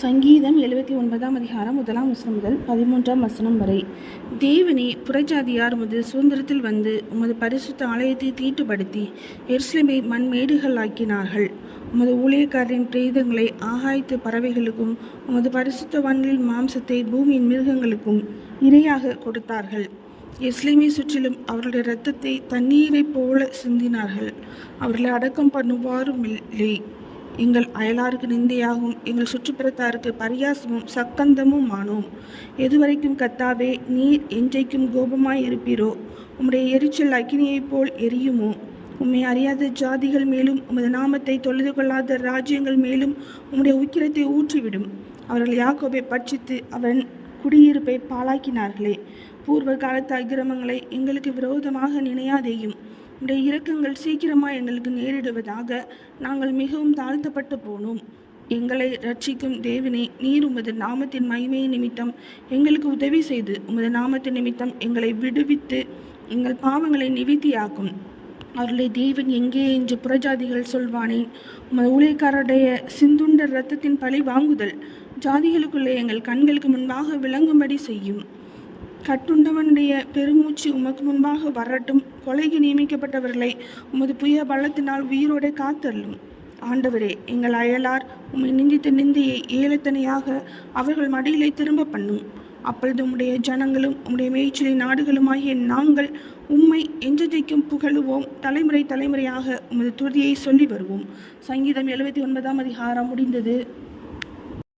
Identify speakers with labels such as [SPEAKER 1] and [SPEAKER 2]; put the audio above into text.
[SPEAKER 1] சங்கீதம் 79 அதிகாரம் 1 முதல் 13 வரை. தேவனே, புறஜாதியார் உமது சுதந்திரத்தில் வந்து உமது பரிசுத்த ஆலயத்தை தீட்டுப்படுத்தி எருசலேமை மண்மேடுகளாக்கினார்கள். உமது ஊழியக்காரரின் பிரேதங்களை ஆகாயத்து பறவைகளுக்கும் உமது பரிசுத்தவான்களின் மாம்சத்தை பூமியின் மிருகங்களுக்கும் இரையாக கொடுத்தார்கள். எருசலேமை சுற்றிலும் அவர்களுடைய இரத்தத்தை தண்ணீரைப் போல சிந்தினார்கள். அவர்களை அடக்கம் பண்ணுவாரும் இல்லை. எங்கள் அயலாருக்கு நிந்தையாகவும் எங்கள் சுற்றுப்புறத்தாருக்கு பரியாசமும் சக்கந்தமும் ஆனோம். எதுவரைக்கும் கர்த்தாவே, நீர் என்றைக்கும் கோபமாய் இருப்பீரோ? உம்முடைய எரிச்சல் அக்கினியைப் போல் எரியுமோ? உம்மை அறியாத ஜாதிகள் மேலும் உமது நாமத்தை தொழுது கொள்ளாத ராஜ்யங்கள் மேலும் உம்முடைய உக்கிரத்தை ஊற்றிவிடும். அவர்கள் யாக்கோபை பட்சித்து அவன் குடியிருப்பை பாழாக்கினார்களே. பூர்வ காலத்து அக்கிரமங்களை எங்களுக்கு விரோதமாக நினையாதேயும். உடைய இரக்கங்கள் சீக்கிரமாக எங்களுக்கு நேரிடுவதாக. நாங்கள் மிகவும் தாழ்த்தப்பட்டு போனோம். எங்களை ரட்சிக்கும் தேவனே, நீர் உமது நாமத்தின் மகிமை நிமித்தம் எங்களுக்கு உதவி செய்து உமது நாமத்தின் நிமித்தம் எங்களை விடுவித்து எங்கள் பாவங்களை நிவித்தியாக்கும். அவருடைய தேவன் எங்கே என்று புறஜாதிகள் சொல்வானேன். உமது ஊழியக்காரருடைய சிந்துண்ட இரத்தத்தின் பழி வாங்குதல் ஜாதிகளுக்குள்ளே எங்கள் கண்களுக்கு முன்பாக விளங்கும்படி செய்யும். கட்டுண்டவனுடைய பெருமூச்சு உமக்கு முன்பாக வரட்டும். கொலைக்கு நியமிக்கப்பட்டவர்களை உமது புய பலத்தினால் உயிரோடு காத்தள்ளும். ஆண்டவரே, எங்கள் அயலார் உம்மை நிந்தித்த நிந்தையை ஏலத்தனையாக அவர்கள் மடியிலே திரும்ப பண்ணும். அப்பொழுது உம்முடைய ஜனங்களும் உம்முடைய மேய்ச்சலின் நாடுகளுமாகிய நாங்கள் உம்மை என்றைக்கும் புகழுவோம். தலைமுறை தலைமுறையாக உமது துதியை சொல்லி வருவோம். சங்கீதம் 79 அதிகாரம் முடிந்தது.